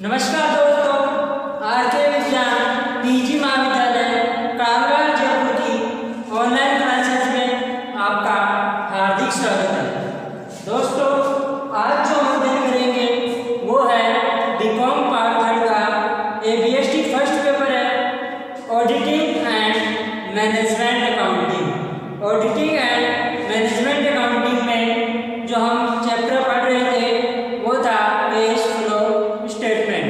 नमस्कार दोस्तों, आरके विज्ञान पीजी महाविद्यालय कामराज जयपुर की ऑनलाइन क्लासेस में आपका हार्दिक स्वागत है। दोस्तों, आज जो हम अध्ययन करेंगे वो है बीकॉम पार्ट 3 का एबीएसटी फर्स्ट पेपर है auditing and management accounting. Auditing and management accounting में जो हम चैप्टर पढ़ रहे थे वो था कैश फ्लो स्टेटमेंट,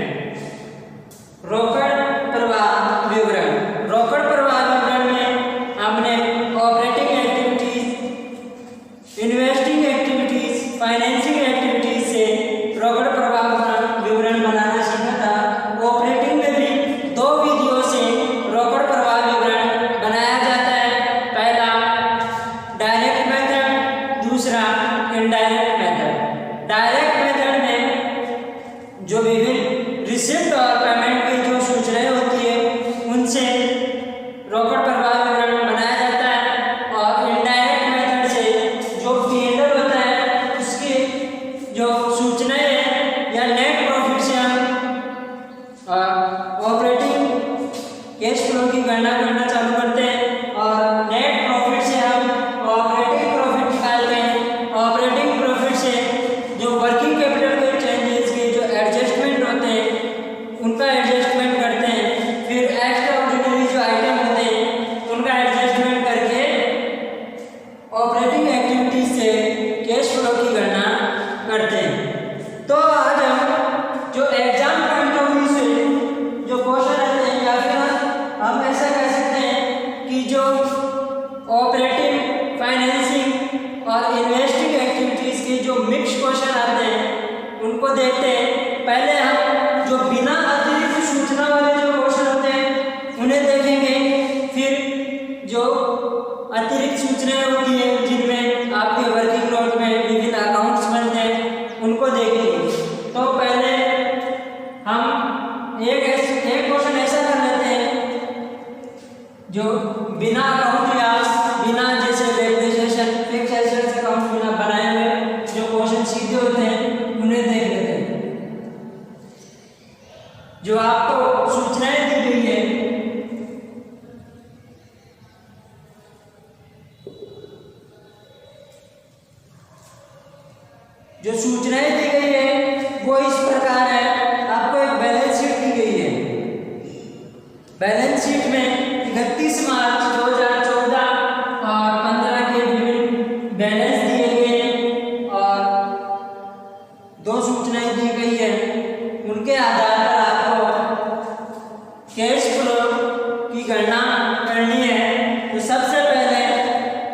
रोकड़ प्रवाह विवरण। रोकड़ प्रवाह विवरण में हमने operating activities, investing activities, financing activities से रोकड़ प्रवाह विवरण बनाना सीखा था। ऑपरेटिंग में भी दो विधियों से रोकड़ प्रवाह विवरण बनाया जाता है। पहला डायरेक्ट मेथड, दूसरा इनडायरेक्ट मेथड। डायरेक्ट मेथड में जो विभिन्न रिसिप्ट और पेमेंट की जो सूचनाएं होती है उनसे रोकड़ प्रवाह विवरण बनाया जाता है, और इनडायरेक्ट मेथड से जो पीएनएल होता है उसकी जो सूचनाएं हैं या नेट प्रॉफिट से हम ऑपरेटिंग कैश फ्लो की गणना करना चालू करते हैं, और नेट प्रॉफिट से हम ऑपरेटिंग प्रॉफिट निकालते हैं। ऑपरेटिंग प्रॉफिट से जो वर्किंग कैपिटल के चेंजेस के जो एडजस्टमेंट होते हैं उनका एडजस्टमेंट करते हैं। फिर एक्स्ट्रा ऑर्डिनरी जो आइटम होते हैं उनका एडजस्टमेंट करके ऑपरेटिंग एक्टिविटीज से कैश फ्लो की गणना करते हैं। तो आज हम जो एग्जाम पॉइंट ऑफ व्यू से जो क्वेश्चन आते हैं, या फिर हम ऐसा कह सकते हैं कि जो ऑपरेटिंग, फाइनेंसिंग और इन्वेस्टिंग एक्टिविटीज के जो मिक्स क्वेश्चन आते हैं उनको देखते हैं। पहले हम जो बिना अतिरिक्त सूचना वाले जो क्वेश्चन होते हैं उन्हें देखेंगे, फिर जो अतिरिक्त सूचनाएं होती हैं जिनमें आपके वर्किंग नोट में विभिन्न अकाउंट्स बनते हैं उनको देखेंगे। तो पहले हम एक क्वेश्चन ऐसा कर लेते हैं जो बिना अकाउंट या बिना जैसे डेप्रिसिएशन, फिक्स्ड एसेट्स अकाउंट बिना बनाए हुए जो क्वेश्चन सीधे होते हैं उन्हें देख लेते हैं। जो आपको सूचनाएं दी गई है जो सूचनाएं दी गई है वो इस प्रकार है। आपको एक बैलेंस शीट दी गई है। बैलेंस शीट में 31 मार्च 2014 और 15 के विभिन्न बैलेंस दिए गए हैं और दो सूचनाएं दी गई है। उनके आधार पर आपको कैश फ्लो की गणना करनी है। तो सबसे पहले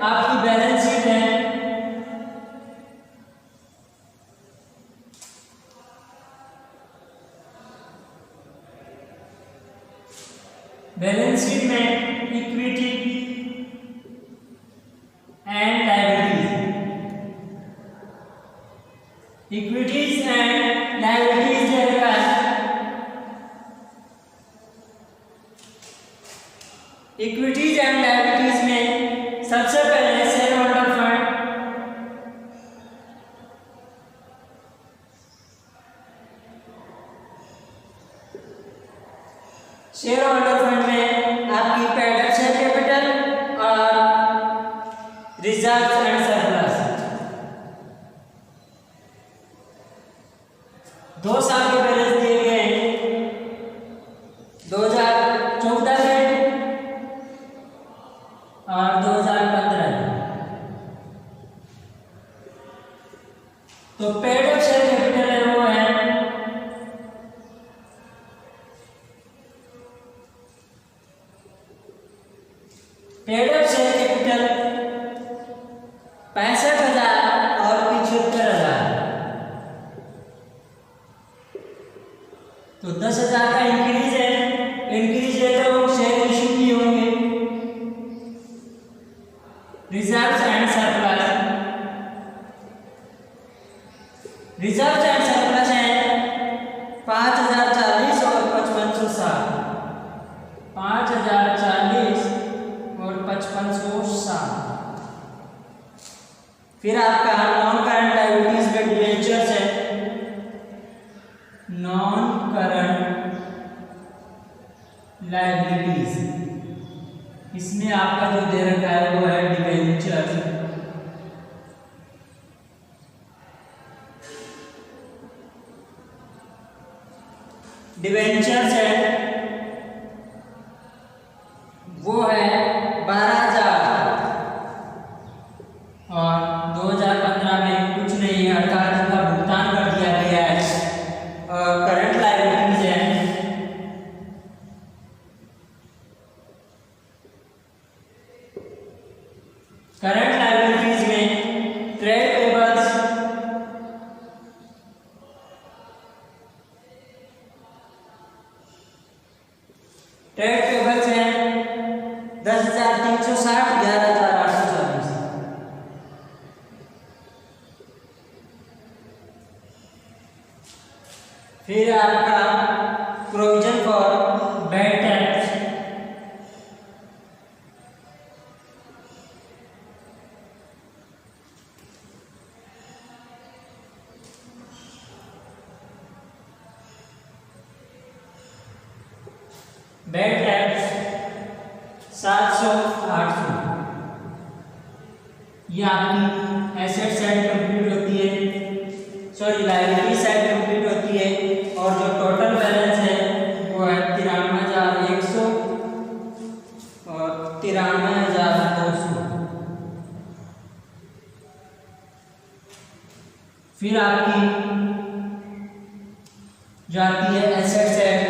आपकी बैलेंस शीट है। बैलेंस शीट में equity and liabilities, equities and liabilities रहेगा। इक्विटीज एंड लायबिलिटीज में सबसे पहले share holder fund, share holder fund में आपकी पेड अप शेयर कैपिटल और रिजर्व एंड सरप्लस। 2 साल के बैलेंस दिए गए हैं, 2014 के और 2015 के। तो पेड अप शेयर कैपिटल है वो है पेड अप शेयर कैपिटल 65,000 और 75,000। तो 10,000 का इंक्रीज है तो शेयर इशू किए होंगे। Reserve and surplus, reserve and surplus है 5,040 और 5560। 5,040 और 5560। फिर आपका नॉन करंट लायबिलिटीज में डिबेंचर्स है। नॉन करंट डिवेंचर्स है वो है 12,000 और 2015 में कुछ नहीं, अर्थात इनका भुगतान कर दिया गया है। करंट लायबिलिटीज है करंट लायबिलिटीज में ट्रेड पेबल्स, है 10,360, 11,824। फिर आपका provision for bad tax, bad tax 700-800। ये आपकी एसेट साइड कंप्लीट होती है, सॉरी लायबिलिटी साइड कंप्लीट होती है। और जो टोटल बैलेंस है वो है 93,100 और 93,200। फिर आपकी जो आती है एसेट साइड,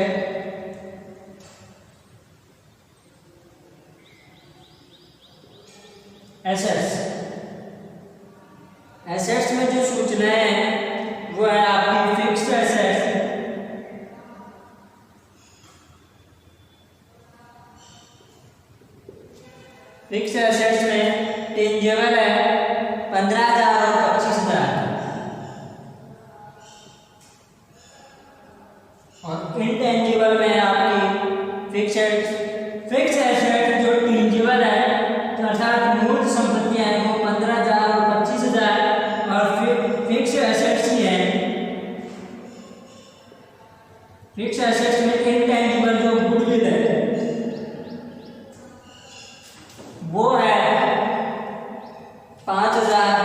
एसेट्स में जो सूचनाएं हैं वो है आपकी फिक्स्ड एसेट्स, फिक्स्ड एसेट्स में टेंजेबल है 15,000 और 25,000 और इनटेंजिबल में आपकी फिक्स्ड एसेट जो टेंजिबल है अर्थात मूर्त संपत्तियां हैं वो 15,000 और 25,000 और फिर फिक्स्ड एसेट्स ही है। फिक्स्ड एसेट्स में इनटेंजिबल जो गुडविल है वो है 5,000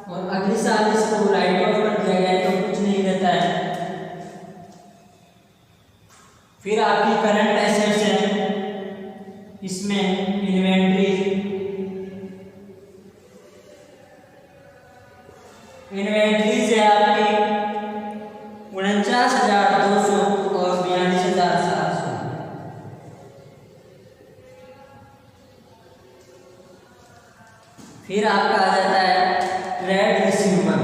और अगले साल इसको राइट ऑफ कर दिया गया तो कुछ नहीं रहता है। फिर आपकी करंट एसेट्स है, इसमें इन्वेंट्रीज है आपकी 49,200 और 42,700। फिर आपका आ जाता है ट्रेड रिसीवेबल,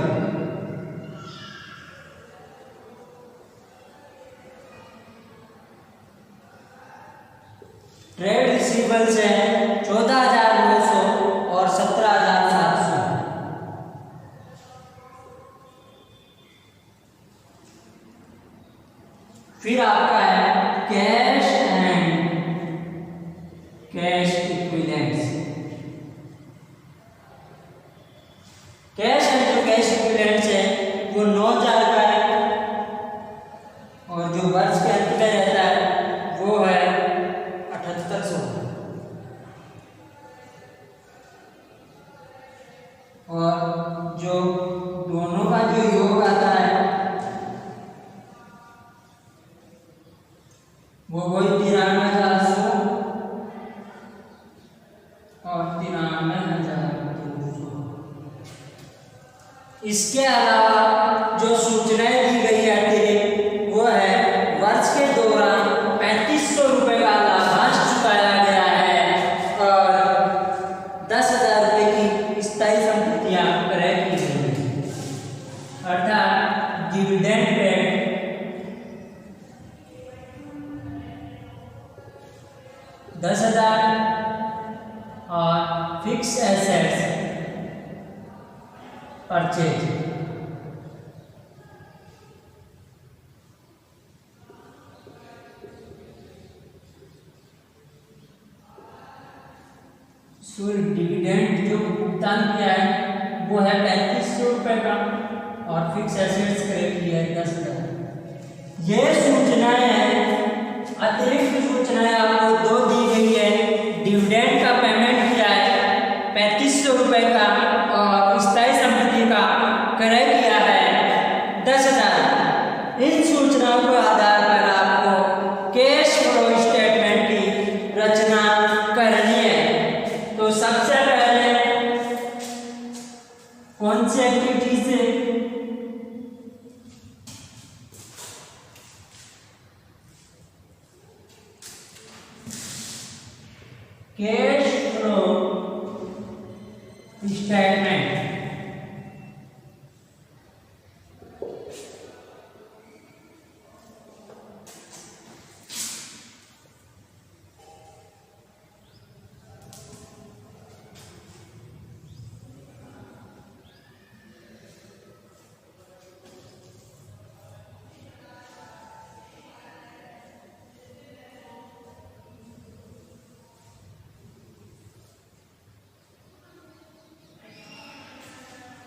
ट्रेड रिसीवेबल्स है 14,900 और 17,700। फिर आपका है कैश इक्विवेलेंट्स, कैश इक्विवेलेंट्स है वो 9,000 का है और जो वर्ष के अंत में रहता है वो है 7,800। और जो दोनों का जो योग आता है वो वही 93,100 और 93,200। इसके अलावा जो सूचनाएं दी गई है अतिरिक्त वो है वर्ष के दौरान 3,500 रुपए का लाभांश चुकाया गया है और 10,000 रुपए की स्थायी संपत्तियां क्रय की गई हैं, अर्थात डिविडेंड पेड 10,000 और फिक्स एसेट्स परचेज। डिविडेंड जो भुगतान किया है वो है 3,500 रुपए का और फिक्स एसेट्स क्रय किया है 10,000। ये सूचनाएं हैं, अतिरिक्त सूचनाएं आपको दो दी गई है। डिविडेंड का पेमेंट किया है 3,500 रुपए का और स्थायी संपत्ति का क्रय किया है 10,000। इन सूचनाओं के आधार से एक्टिविटीज से? Cash flow statement.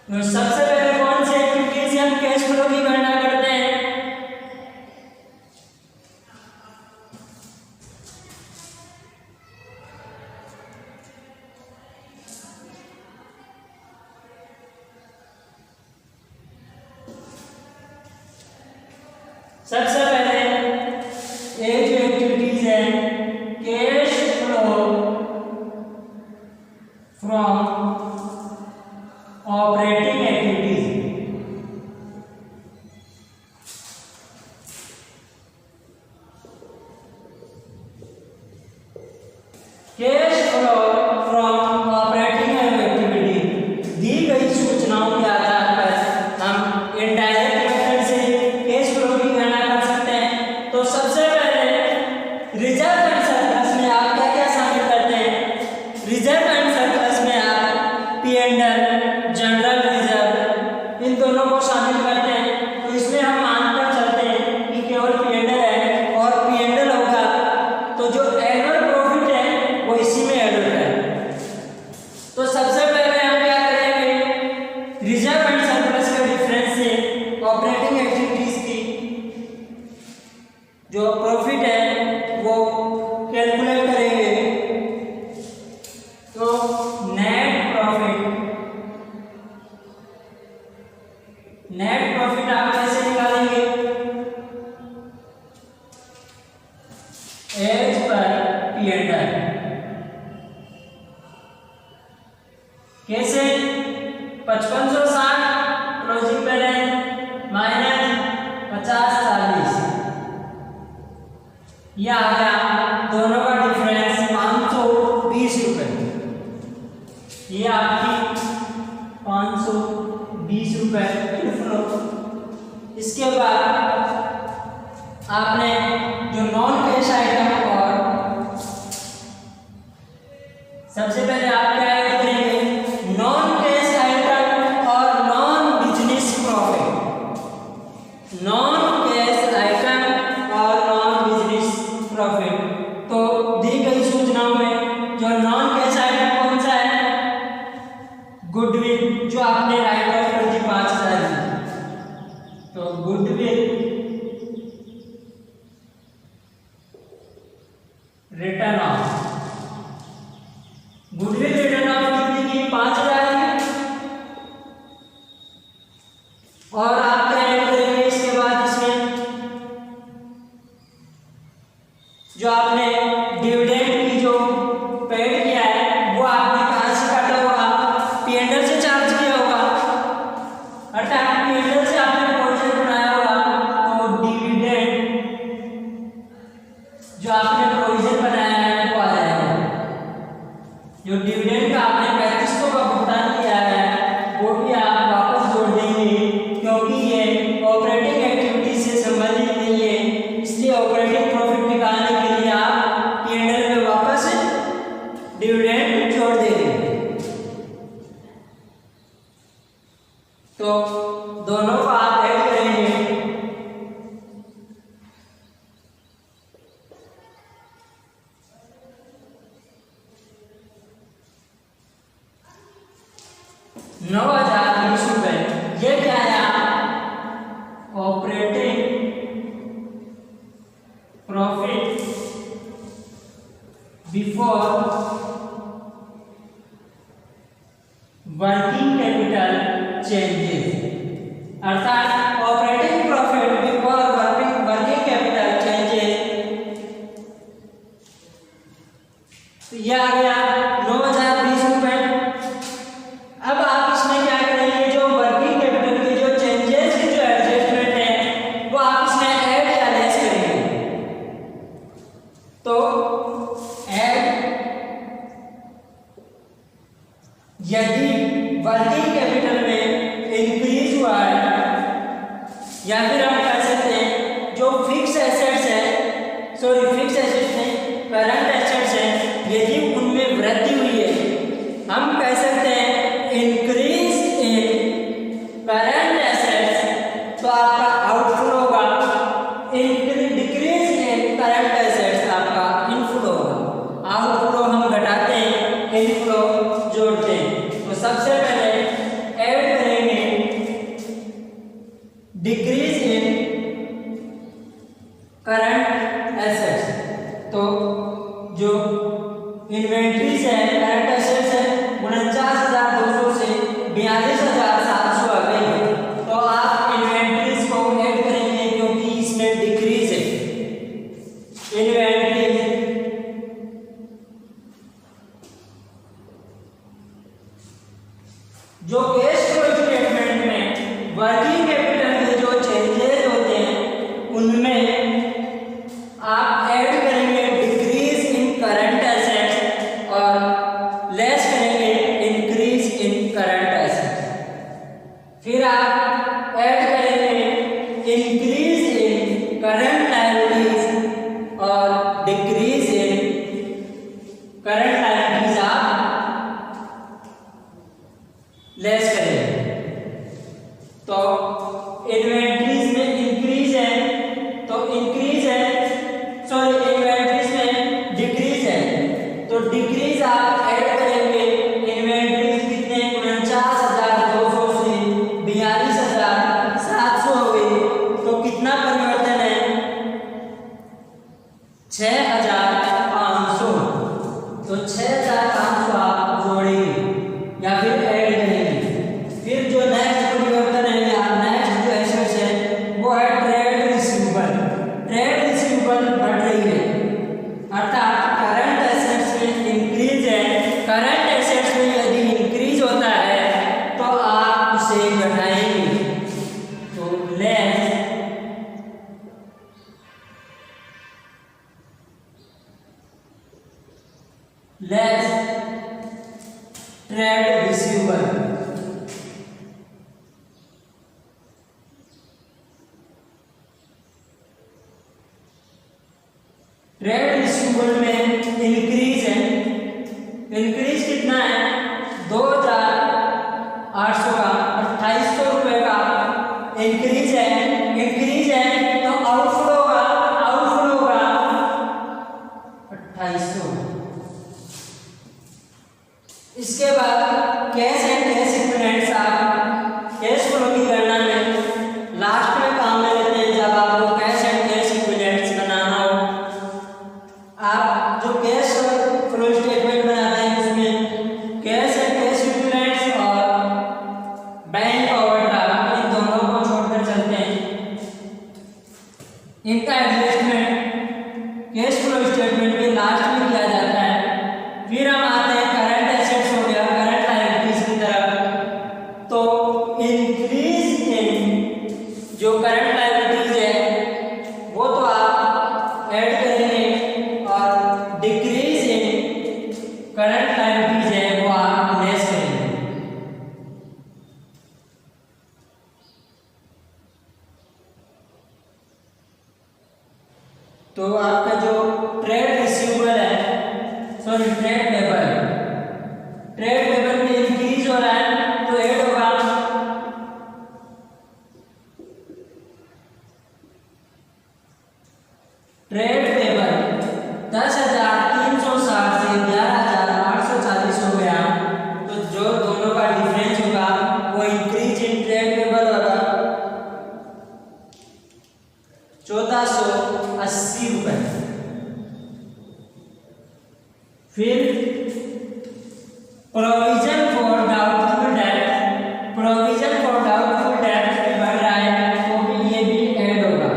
तो सबसे पहले कौन सी एक्टिविटी से हम कैश फ्लो की गणना करते हैं? सबसे पहले एक जो एक्टिविटीज है cash flow from operating activities. Cash flow from operating activity दी गई सूचनाओं के आधार पर हम इनडायरेक्ट मेथड से कैश फ्लो की गणना कर सकते हैं। तो सबसे पहले रिजर्व एंड सरप्लस में आप क्या क्या शामिल करते हैं? रिजर्व एंड सरप्लस में आप P and L, general reserve, इन दोनों को शामिल करते हैं। तो इसमें हम मानकर चलते हैं कि केवल पी एंड एल है और पी एंड एल होगा तो जो एनुअल प्रॉफिट है वो इसी में ऐड होता है। तो सबसे पहले हम क्या करेंगे? रिजर्व एंड सरप्लस के डिफरेंस से ऑपरेटिंग एक्टिविटीज की जो प्रॉफिट है वो कैलकुलेट करेंगे। तो नेट प्रॉफिट आप कैसे निकालेंगे? As per P and L. कैसे? 5560 क्लोजिंग बैलेंस माइनस 5040, यह आ गया दोनों का डिफरेंस 520 रुपए। ये आपकी 520 रुपए फ्लो। इसके बाद आपने जो नॉन कैश आइटम और सबसे पहले आप क्या ऐड करेंगे? नॉन कैश आइटम और non business profit. Non cash item और नॉन बिजनेस प्रॉफिट। तो दी गई सूचनाओं में जो नॉन कैश आइटम कौन सा है? गुडविल, जो आपने राइट ऑफ कर दी 5000 की। तो goodwill return of, goodwill return of कितनी की? 5000 की। और आप क्या ऐड करेंगे इसके बाद? इसमें जो आपने डिविडेंड की जो पेड किया है वो आपने कहां से काटा होगा? पी एंड एल से चार्ज किया होगा, अर्थात पी एंड एल से आपने प्रोविजन बनाया होगा। तो डिविडेंड जो आपने प्रोविजन बनाया है वो आ जाएगा। जो डिविडेंड का आपने 3500 का भुगतान किया है वो भी आप वापस जोड़ देंगे, क्योंकि ये ऑपरेटिंग एक्टिविटी से संबंधित नहीं है। इसलिए ऑपरेटिंग प्रॉफिट निकालने के लिए आप पी एंड एल में वापस डिविडेंड जोड़ देंगे। तो दोनों को आप ऐड करेंगे। ₹9020। ये क्या है? Operating profit before working capital changes, अर्थात operating profit before working capital changes. तो यह आ गया ₹9020। अब आप इसमें क्या करेंगे? जो या फिर हम कह सकते हैं जो फिक्स एसेट्स है, सॉरी फिक्स एसेट्स नहीं, करंट एसेट्स है, यदि उनमें वृद्धि हुई है, हम कह सकते हैं इंक्रीज इन करंट एसेट्स, तो आपका आउटफ्लो होगा, डिक्रीज इन करंट एसेट्स आपका इनफ्लो होगा। आउटफ्लो हम घटाते हैं, इनफ्लो जोड़ते हैं। तो सबसे पहले ऐड करेंगे डिक्रीज इन करंट एसेट्स, तो जो इन्वेंट्रीज है करंट एसेट्स है 49,200 से 42,700 आ गई है। तो आप इन्वेंट्रीज को ऐड करेंगे क्योंकि इसमें डिक्रीज है। इन्वेंट्रीज जो कैश फ्लो स्टेटमेंट में वर्किंग कैपिटल में जो चेंजेस होते हैं उनमें आप ऐड करेंगे डिक्रीज इन करंट एसेट्स और लेस करेंगे इंक्रीज इन करंट एसेट्स। फिर आप ऐड करेंगे इंक्रीज इन करंट लायबिलिटीज और डिक्रीज इन करंट लायबिलिटीज आप लेस करेंगे। तो इन्वेंट्रीज में इंक्रीज है तो इंक्रीज है, सॉरी इन्वेंट्रीज में डिक्रीज है तो डिक्रीज आप ऐड करेंगे। इन्वेंट्रीज कितने 49,200 से 42,700 हो गई, तो कितना परिवर्तन है 6,500, तो 6,500 आप जोड़ेंगे या फिर ऐड करेंगे। फिर जो नेक्स्ट परिवर्तन है या नेक्स्ट जो एसेट्स है वो है ट्रेड रिसीवेबल। ट्रेड रिसीवेबल बढ़ रही है, अर्थात करंट एसेट्स में इंक्रीज है। करंट एसेट्स में यदि इंक्रीज होता है तो आप उसे घटाएंगे, तो less trade receivable. Trade receivable में इंक्रीज है, इंक्रीज कितना है 2,800 का 2,800 रुपए का इंक्रीज है। इंक्रीज है तो आउटफ्लो होगा 2,800। इसके बाद कैश एंड कैश इक्विवेलेंट्स आप कैश फ्लो की गणना में लास्ट में काम में लेते हैं जब आपको कैश एंड कैश इक्विवेलेंट्स बनाना हो। आप जो कैश फ्लो स्टेटमेंट बनाते हैं उसमें कैश एंड कैश इक्विवेलेंट्स और बैंक ओवरड्राफ्ट इन दोनों को छोड़कर चलते हैं। इनका एडजस्टमेंट कैश फ्लो स्टेटमेंट के लास्ट में किया जाता है। फिर हम आते हैं करंट एसेट्स हो गया, करंट लायबिलिटीज की तरफ। तो इंक्रीज इन जो करंट लायबिलिटीज है वो तो आप ऐड करेंगे और डिक्रीज इन करंट लायबिलिटीज है वो आप लेस करेंगे। तो आपका जो ट्रेड रिसीवेबल है, sorry trade payable, trade payable में इंक्रीज हो रहा है तो ऐड होगा ट्रेड पेबल 10,360 से 11,840 हो गया, तो जो दोनों का डिफरेंस होगा वो इंक्रीज इन ट्रेड पेबल होगा 1,480 रुपए। फिर provision for doubtful debt, provision for doubtful debt बढ़ रहा है तो ये भी ऐड होगा।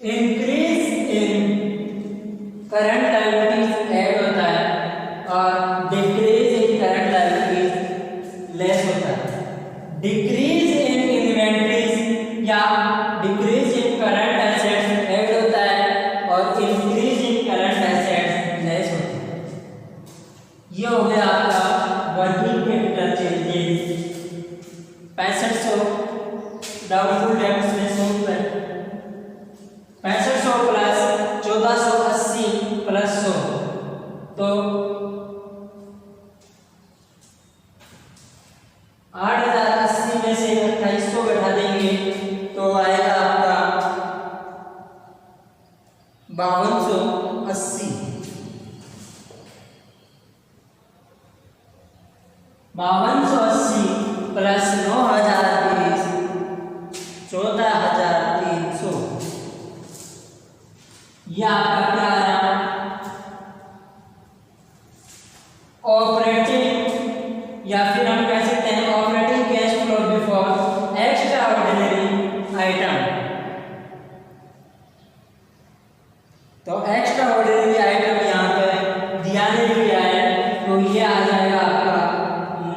Increase in current liabilities add होता है और decrease in current liabilities less होता है। डिक्रीज इन इन्वेंट्रीज या डिक्रीज इन डाउटफुल डेब्ट्स में 100 रुपए, 6500 प्लस 1480 प्लस 100, तो 8080 में से 2800 घटा देंगे तो आएगा आपका 5280। 5280 प्लस 9020 14300, यह आपका क्या आया? ऑपरेटिंग, या फिर हम कह सकते हैं operating cash flow before extra ordinary item. तो एक्स्ट्रा ऑर्डिनरी आइटम यहाँ पे दिया नहीं गया है, तो ये आ जाएगा आपका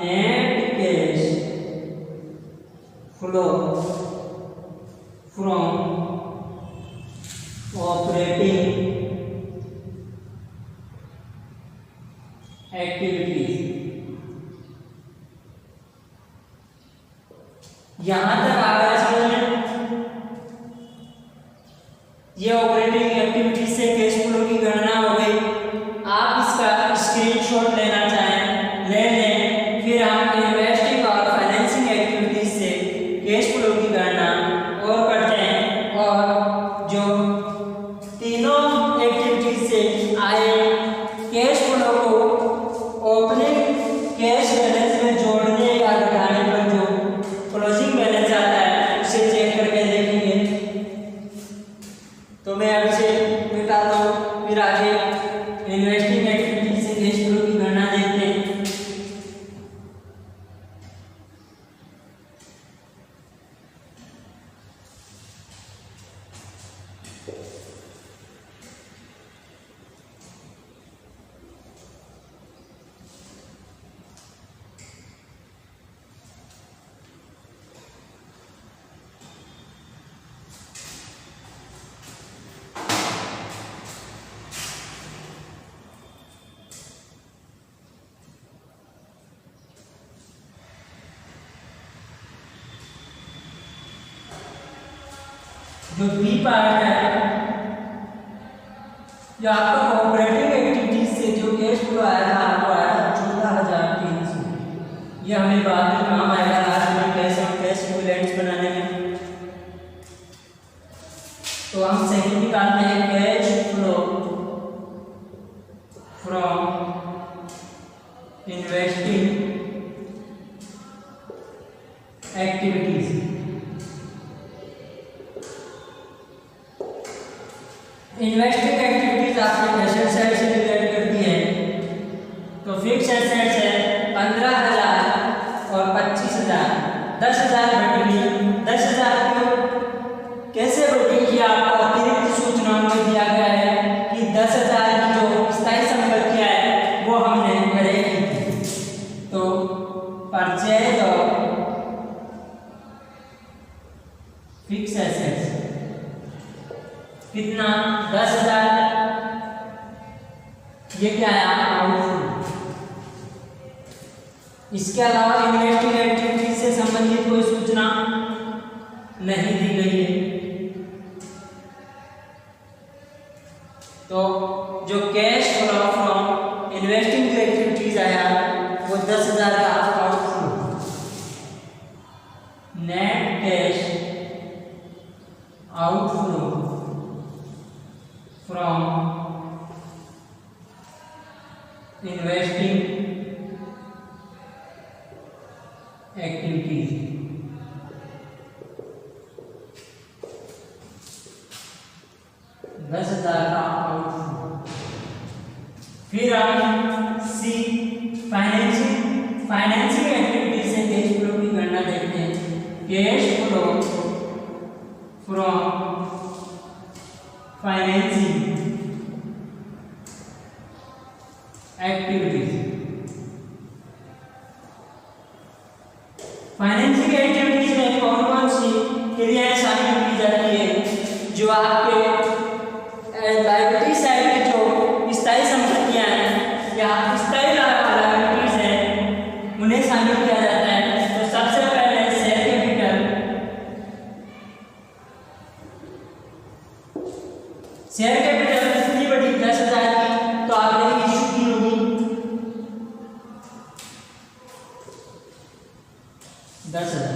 net cash flow from operating activities. यहां तक आ गया समझ में? ये ऑपरेटिंग एक्टिविटीज से कैश फ्लो की गणना हो गई। आप इसका स्क्रीनशॉट लेना चाहें ले लें, फिर हम इन्वेस्टिंग और फाइनेंसिंग एक्टिविटीज से कैश फ्लो की गणना और करते हैं, और जो तीनों एक्टिविटीज से आए कैश फ्लो को ओपनिंग कैश बैलेंस में जोड़ने या घटाने पर जो क्लोजिंग बैलेंस आता है उसे चेक करके देखेंगे। तो मैं अभी से मिटाता हूँ, फिर आगे इन्वेस्टिंग एक्टिविटी से कैश फ्लो की गणना देखते हैं। जो बी पार्ट है, जो आपका ऑपरेटिंग एक्टिविटीज से जो कैश फ्लो आया था आपको आया 14300। ये हमें बाद में काम आएगा लास्ट में कैश इक्विवेलेंट्स बनाने में। तो हम सेकंड निकालते हैं cash flow from investing activities. Investing activities आपके एसेट साइड से रिलेट करती है। तो फिक्स एसेट्स है 15,000 और 25,000, 10,000 बटेगी। 10,000 को कैसे बटेगी आपको अतिरिक्त सूचनाओं में दिया गया है कि 10,000 की जो स्थायी संपत्तियां है वो हमने खरीदी की थी। तो परचेज ऑफ फिक्स एसेट्स कितना? 10,000। ये क्या है? आउटफ्लो। इसके अलावा इन्वेस्टिंग एक्टिविटीज से संबंधित कोई सूचना नहीं दी गई है। तो जो cash flow from investing activities आया वो 10,000 का outflow. Net cash outflow from investing activities। $10,000 का आउटफ्लो। फिर हम सी फाइनेंसिंग एक्टिविटीज से कैश फ्लो की गणना देखते हैं। Cash flow from financing activities. Financing activities में कौन कौन सी क्रियाएं शामिल की जाती है? जो आपके लायबिलिटी साइड की जो स्थायी संपत्तियां हैं या स्थायी लायबिलिटीज हैं उन्हें शामिल किया जाता है। तो सबसे पहले शेयर कैपिटल शेयर कैपिटल कितनी बड़ी 10,000 की, तो आपने इशू की होगी 10,000।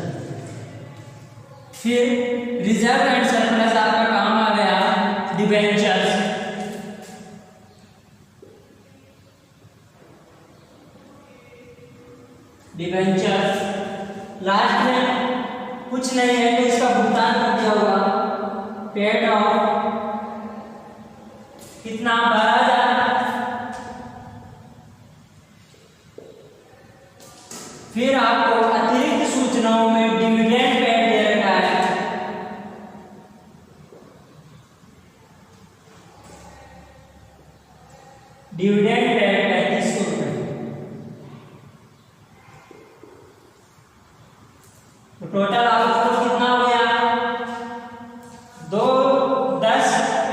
फिर रिजर्व एंड सरप्लस आपका काम आ गया डिबेंचर्स। डिबेंचर्स लास्ट में कुछ नहीं है तो इसका भुगतान कर दिया होगा, पेड ऑफ कितना 12,000। फिर आपको अतिरिक्त सूचनाओं में डिविडेंड पेड दे रखा है, डिविडेंड पेड 3500 रुपये। तो टोटल आउटफ्लो कितना हो गया 2 10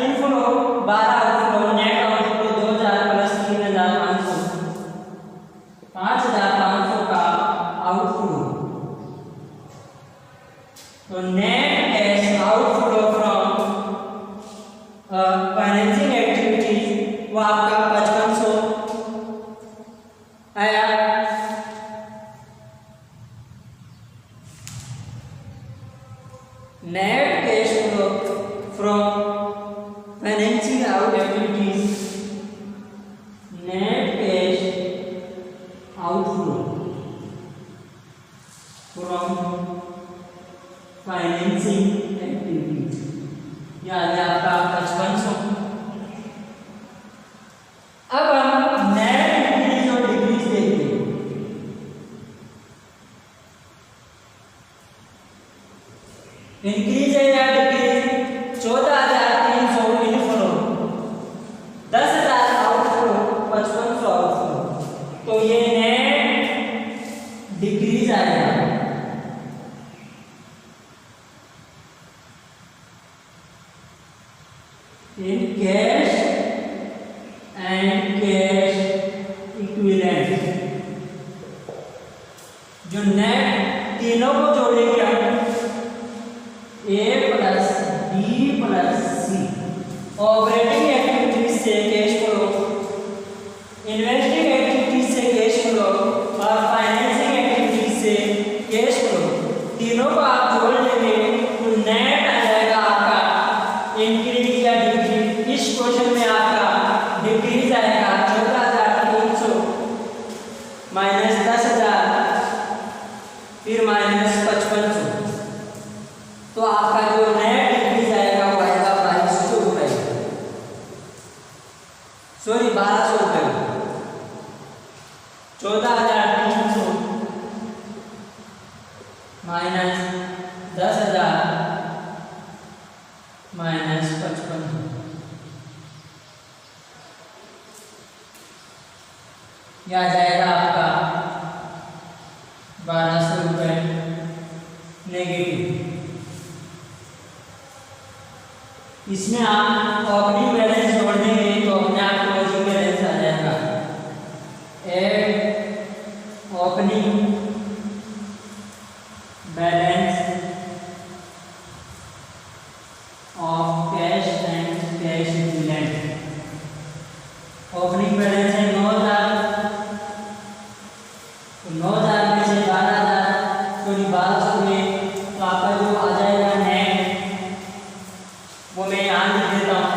inflow 12 outflow, net outflow 2,000 plus 3,500 5,500 का आउटफ्लो। तो net cash outflow from financing activities वो आपका 5500 आया। Net cash flow from financing out activities, net cash outflow from financing activities, यानी आपका 5500। अब हम नेट इंक्रीज और डिक्रीज देखते हैं। इंक्रीज है या डिक्रीज 14,300 इनफ्लो, 10,000 आउटफ्लो, 5500 आउटफ्लो, तो ये नेट डिक्रीज आएगा। In cash and cash equivalent, जो नेट तीनों को जोड़ेंगे हम A plus B plus C, operating activities से कैश फ्लो, इन्वेस्टिंग एक्टिविटीज से कैश फ्लो और फाइनेंसिंग एक्टिविटीज से कैश फ्लो, तीनों को आप जोड़ लेंगे तो नेट आ जाएगा आपका इंक्रीज या डिक्रीज। इस क्वेश्चन में आपका डिक्रीज आएगा 14,300 माइनस 10,000 फिर माइनस 5500, तो आपका जो नेट डिक्रीज आएगा वो आएगा 2200 रुपये, सॉरी 1200 रुपये। 14,300 माइनस 10,000 माइनस 5500, यह आ जाएगा आपका 1200 रुपये नेगेटिव। इसमें आप ओपनिंग बैलेंस जोड़ देंगे तो अपने आप क्लोजिंग बैलेंस आ जाएगा। Add opening balance of cash and cash equivalent. Opening balance है 9,000, तो 9,000 में से 12,000 तो 1200 में, तो आपका जो आ जाएगा नेट वो मैं यहाँ लिख देता हूँ,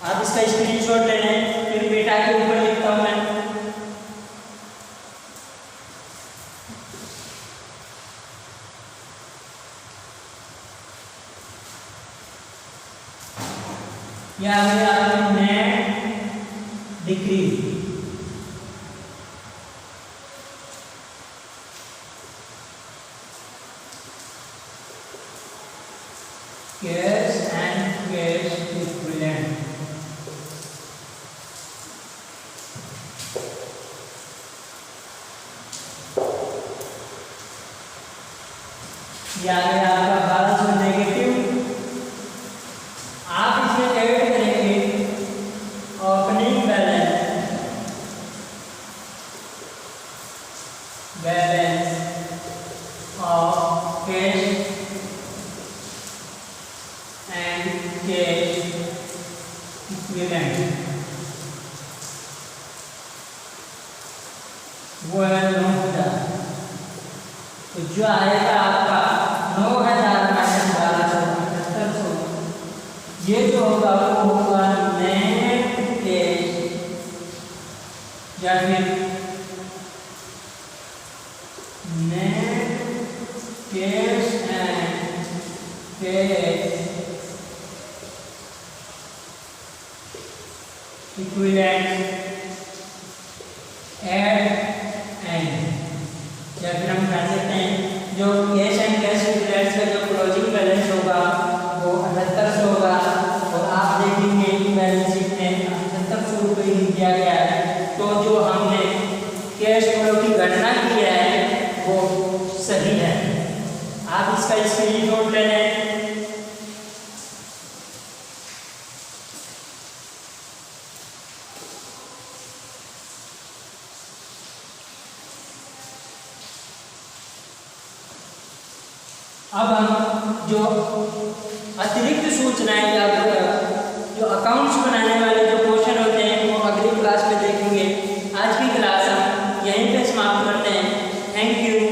आप इसका स्क्रीनशॉट ले लें, फिर बेटा के ऊपर लिखता हूँ मैं। यह आ गया आपका net decrease. Cash and cash equivalent, यह आ गया आपका 1200 नेगेटिव। आप इसमें ऐड करेंगे opening balance, balance of cash and cash equivalent वो है 9,000। तो जो आएगा आपका 9,000 माइनस 1,200 ये जो होगा वो होगा नेट कैश या फिर net cash and cash equivalent at end, या फिर हम कह सकते हैं जो कैश एंड कैश इक्विवेलेंट्स का जो क्लोजिंग बैलेंस होगा वो 7800 होगा। और आप देखेंगे कि बैलेंस शीट में 7800 रुपये ही दिया गया है। तो जो हमने कैश फ्लो की गणना की है वो सही है। आप इसका स्क्रीनशॉट ले लें। अब हम जो अतिरिक्त सूचनाएं या जो अकाउंट्स बनाने वाले जो क्वेश्चन होते हैं वो अगली क्लास में देखेंगे। आज की क्लास हम यहीं पे समाप्त करते हैं। Thank you.